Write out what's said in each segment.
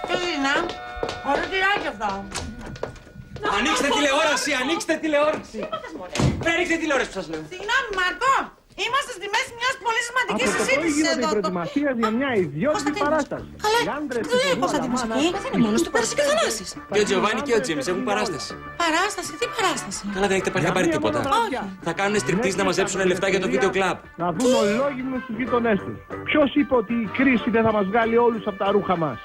Τι είναι, ωραίο τυράκι αυτό. Ανοίξτε τηλεόραση, ανοίξτε τηλεόραση. Πρέπει να ανοίξετε τηλεόραση που σας λέω. Συγγνώμη, Μάρκο. Είμαστε στη μέση μιας πολύ σημαντικής συζήτησης εδώ. Από το πρωί γίνονται οι προετοιμασίες για μια ιδιότυπη παράσταση. Καλά, δεν είναι πώς θα τη μουσική. Δεν είναι μόνος του, πέρασε και ο Θανάσης. Και ο Τζιοβάνι και ο Τζίμις έχουν παράσταση. Παράσταση, τι παράσταση. Καλά, δεν έχετε πάρει τίποτα. Όχι. Θα κάνουν στριπτής να μαζέψουν λεφτά για το βίντεο κλαμπ. Να βγουν ολόγυμνοι στους γείτονές τους. Ποιος είπε ότι η κρίση δεν θα μας βγάλει όλους από τα ρούχα μας?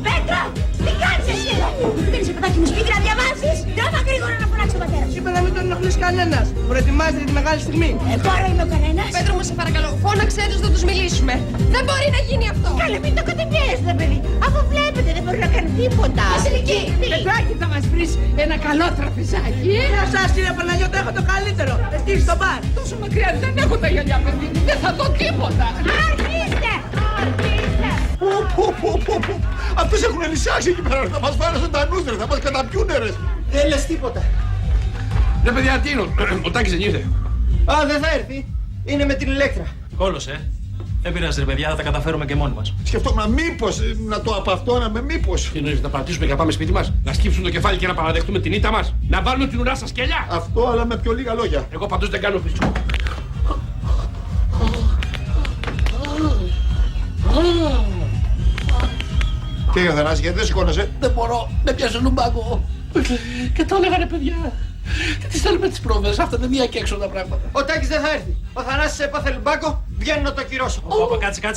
Πέτρο! Τι κάνεις εσύ εδώ! Πήρες το παιδάκι μου σπίτι να διαβάσεις! Γράφα γρήγορα να φωνάξει τον πατέρα! Είπε να μην τον ενοχλείς κανένας. Προετοιμάζεται τη μεγάλη στιγμή. Τώρα είμαι ο κανένας. Πέτρο μου, σε παρακαλώ, φώναξε τους να τους μιλήσουμε. Δεν μπορεί να γίνει αυτό. Καλέ, μην το κατεβιέζετε, παιδί. Αφού βλέπετε, δεν μπορεί να κάνει τίποτα. Βασιλική! Πετράκι, θα μας βρεις ένα καλό τραπεζάκι. Για σας, κύριε Παναγιώτα, έχω το καλύτερο. Εκεί στο μπαρ. Τόσο μακριά δεν έχω τα γυαλιά, παιδί. Δεν θα δω τίποτα. Αρχίστε! Αρχίστε! Αυτές έχουν λυσάξει εκεί πέρα, θα μας βάλουν τα νούστρες, θα μας καταπιούνε ρε. Δεν λες τίποτα. Ρε παιδιά, τι είναι, ο Τάκης δεν ήρθε. Α, δεν θα έρθει. Είναι με την ηλέκτρα. Κόλωσε. Δεν πειράζει ρε παιδιά, θα τα καταφέρουμε και μόνοι μας. Σκεφτόμουν μήπως να το απαυτώναμε, μήπως. Τι εννοείς, να παρατήσουμε και να πάμε σπίτι μας, να σκύψουν το κεφάλι και να παραδεχτούμε την ήττα μας, να βάλουμε την ουρά στα σκέλια. Αυτό, αλλά με πιο λίγα λόγια. Εγώ παντός δεν κάνω φυσικό. Τι έγινε, Θανάση, γιατί δεν σηκώνεσαι? Δεν μπορώ, με πιάσε λουμπάκο. Και το έλεγα ρε παιδιά. Τι τις θέλουμε τις πρόβες, αυτά είναι μία και έξω τα πράγματα. Ο Τάκης δεν θα έρθει. Ο Θανάσης έπαθε λουμπάκο, βγαίνει να το ακυρώσω.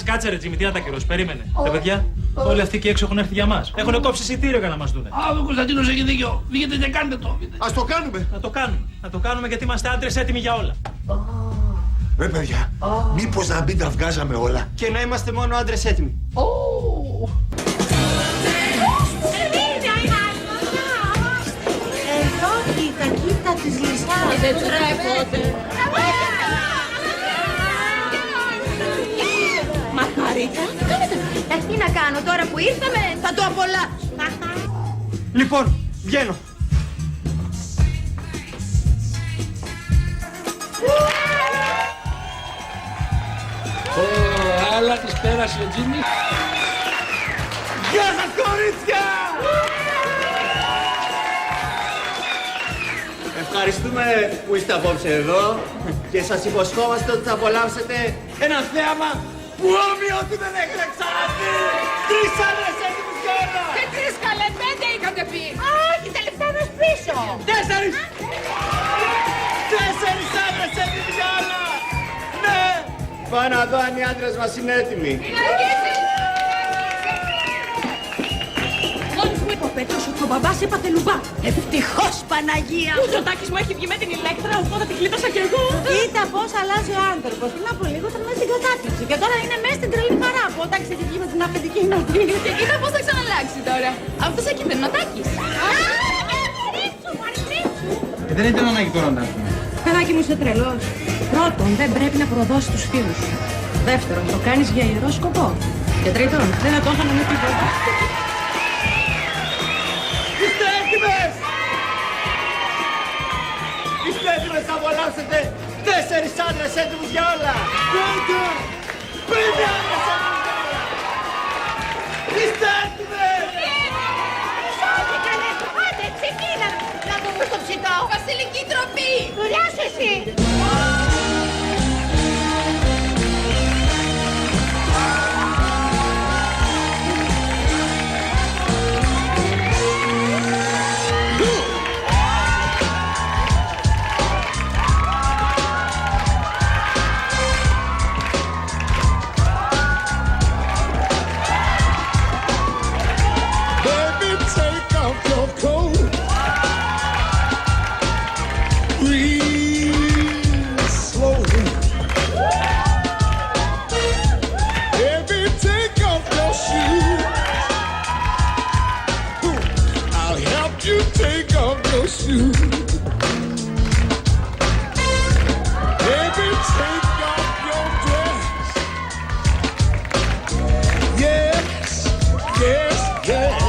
Κάτσε ρε Τζίμι, τι να τα κυρώσει, περίμενε. Ρε παιδιά, όλοι αυτοί και έξω έχουν έρθει για μας. Έχουν κόψει εισιτήριο για να μας δούνε. Α, ο Κωνσταντίνος έχει δίκιο. Βγείτε και κάντε το. Ας το κάνουμε. Να το κάνουμε γιατί είμαστε άντρες έτοιμοι για όλα. Ρε παιδιά, μήπως να μην τα βγάζαμε όλα? Και να είμαστε μόνο άντρες έτοιμοι. Εδώ κοίτα της Λυσάς. Δεν τρέπονται. Μαργαρίτα, τι κάνετε? Τι να κάνω τώρα που ήρθαμε, θα το απολαύσω. Λοιπόν, βγαίνω. Άλλα της πέρασε ο Τζίμι. Γεια σας, κορίτσια! Ευχαριστούμε που είστε απόψε εδώ και σας υποσχόμαστε ότι θα απολαύσετε ένα θέαμα που όμοιο του δεν έχετε ξαναδεί. 3 άντρες έτοιμους και όλα! Και 3 καλέ, 5 είχατε πει. Όχι, τα λεφτά μας πίσω. 4! 4 άντρες έτοιμοι για όλα! Ναι! Πάω να δω αν οι άντρες μας είναι έτοιμοι. Μόλις μου είπε ο Πέτρος ότι ο μπαμπάς έπαθε λουμπά. Ευτυχώς, Παναγία. Ο Ζωτάκης μου έχει βγει με την ηλέκτρα, οπότε την κλείτωσα κι εγώ. Κοίτα πώς αλλάζει ο άνθρωπος. Πριν από λίγο ήταν μέσα στην κατάθλιψη και τώρα είναι μέσα στην τρελή χαρά. Από όταν ξεκινήσει με την αφεντική νοοτρία. Και κοίτα πώς θα ξαναλλάξει τώρα. Αυτός εκεί δεν είναι ο Τάκης. Δεν ήταν ανάγκη τώρα να έρθουμε. Παιδάκι μου, είσαι τρελός. Πρώτον, δεν πρέπει να προδώσεις τους φίλους σου. Δεύτερον, το κάνεις για ιερό σκοπό. Και τρίτον, δεν θα το είχαμε με τίποτα. Είστε έτοιμες! Είστε έτοιμες να απολαύσετε 4 άντρες έτοιμους για όλα! 5 άντρες έτοιμους για όλα! Είστε έτοιμες! Άντε καλέ, άντε ξεκίνα να δούμε στο ψητό. Βασιλική τροπή. Δουλειά σου εσύ. Baby, take off your coat. Breathe slowly. Baby, take off your shoes. I'll help you take off your shoes. Baby, take off your dress. Yes, yes, yes.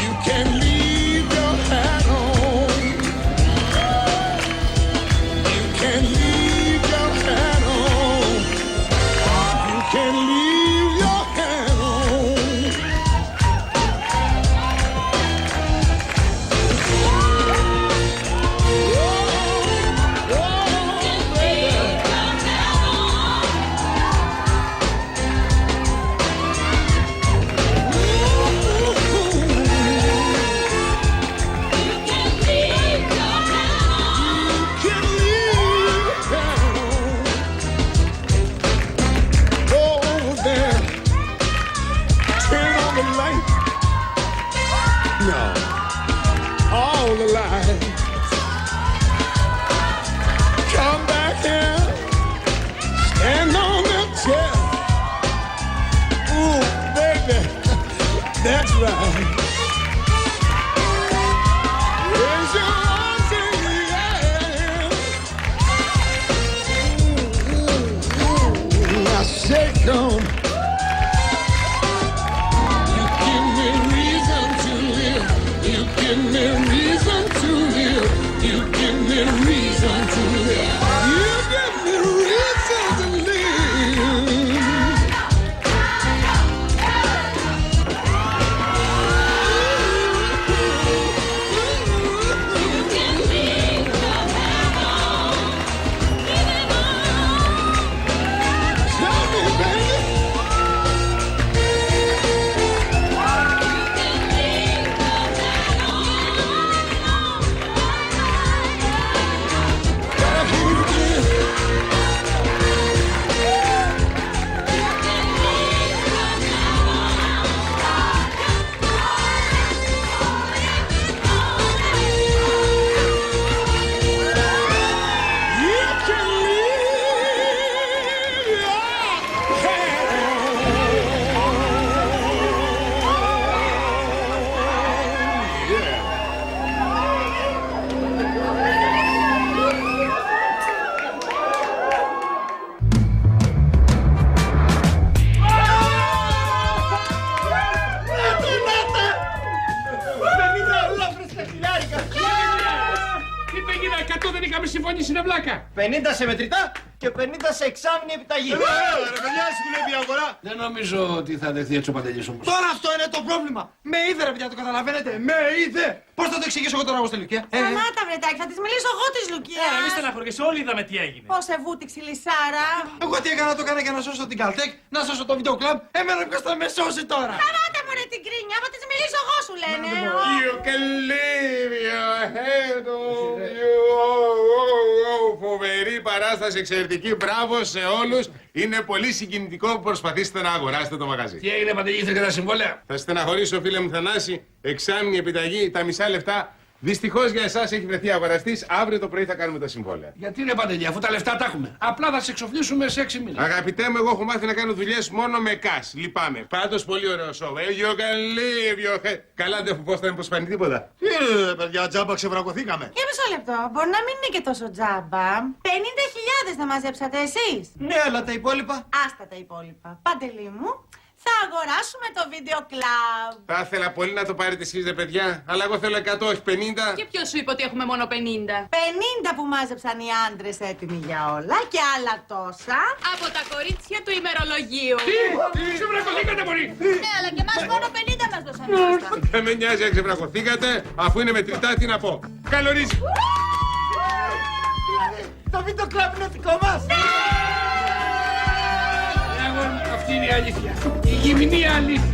You can leave on the line. Come back here, stand on the chair. Ooh, baby, that's right. Raise your arms in the air. Now shake 'em. You give me reason to live. You give me reason to live. You give me reason to live. You give me reason to live. Tell me, baby. Gotta hear it again. You can leave your hand. Yeah. Τι πήγαινε, 100 δεν είχαμε συμφωνήσει, είναι βλάκα. 50 σε μετρητά και 50 σε εξάμηνη επιταγή. Ρε παιδιά, εσύ δουλεύει η αγορά. Δεν νομίζω ότι θα δεχθεί έτσι ο Παντελής όμως. Τώρα αυτό είναι το πρόβλημα. Με είδε ρε παιδιά, το καταλαβαίνετε. Με είδε. Πώς θα το εξηγήσω εγώ τώρα εγώ στη Λουκία. Σταμάτα, βρετάκι, θα της μιλήσω εγώ της Λουκίας. Μη στεναχωριέσαι, όλοι είδαμε τι έγινε. Πώς σε βούτυξε η Λισάρα. Εγώ τι έκανα, το έκανα για να σώσω την Καλτέκ, να σώσω το βίντεο κλαμπ. Εμένα ποιος θα με σώσει τώρα. Σταμάτα, μωρέ την κρίνια, θα της μιλήσω εγώ σου λένε. You can leave your head on you. Φοβερή παράσταση, εξαιρετική. Μπράβο σε όλους. Είναι πολύ συγκινητικό που προσπαθήσετε να αγοράσετε το μαγαζί. Τι έγινε, Παντελή, ήρθε και τα συμβόλαια. Θα στεναχωρήσω, φίλε μου Θανάση. Εξάμηνη επιταγή, τα μισά λεφτά. Δυστυχώς για εσάς έχει βρεθεί αγοραστής. Αύριο το πρωί θα κάνουμε τα συμβόλαια. Γιατί είναι, Παντελή, αφού τα λεφτά τα έχουμε. Απλά θα σε εξοφλήσουμε σε 6 μήνες. Αγαπητέ μου, εγώ έχω μάθει να κάνω δουλειές μόνο με cash. Λυπάμαι. Πάντως πολύ ωραίο σόβ. You can leave your head. Καλά, δεν φοβόσαστε να μην προσπάνει τίποτα. Παιδιά, τζάμπα ξεβρακωθήκαμε. Για μισό λεπτό, μπορεί να μην είναι και τόσο τζάμπα. 50.000 θα μαζέψατε εσείς. Ναι, αλλά τα υπόλοιπα. Άστα τα υπόλοιπα. Παντελή μου, θα αγοράσουμε το βίντεο κλαμπ. Θα ήθελα πολύ να το πάρετε εσείς, ρε παιδιά. Αλλά εγώ θέλω 100, όχι 50. Και ποιος σου είπε ότι έχουμε μόνο 50? 50 που μάζεψαν οι άντρες έτοιμοι για όλα και άλλα τόσα. Από τα κορίτσια του ημερολογίου. Τι, ξεβρακωθήκατε, μωρή. Ναι, αλλά και εμάς μόνο 50 μας δώσαν. Δεν με νοιάζει αν ξεβρακωθήκατε, αφού είναι μετρητά, τι να πω. Καλωρίζει. Το βίντεο κλαμπ είναι δικό μας. Αυτή είναι η αλήθεια. Η γυμνή αλήθεια.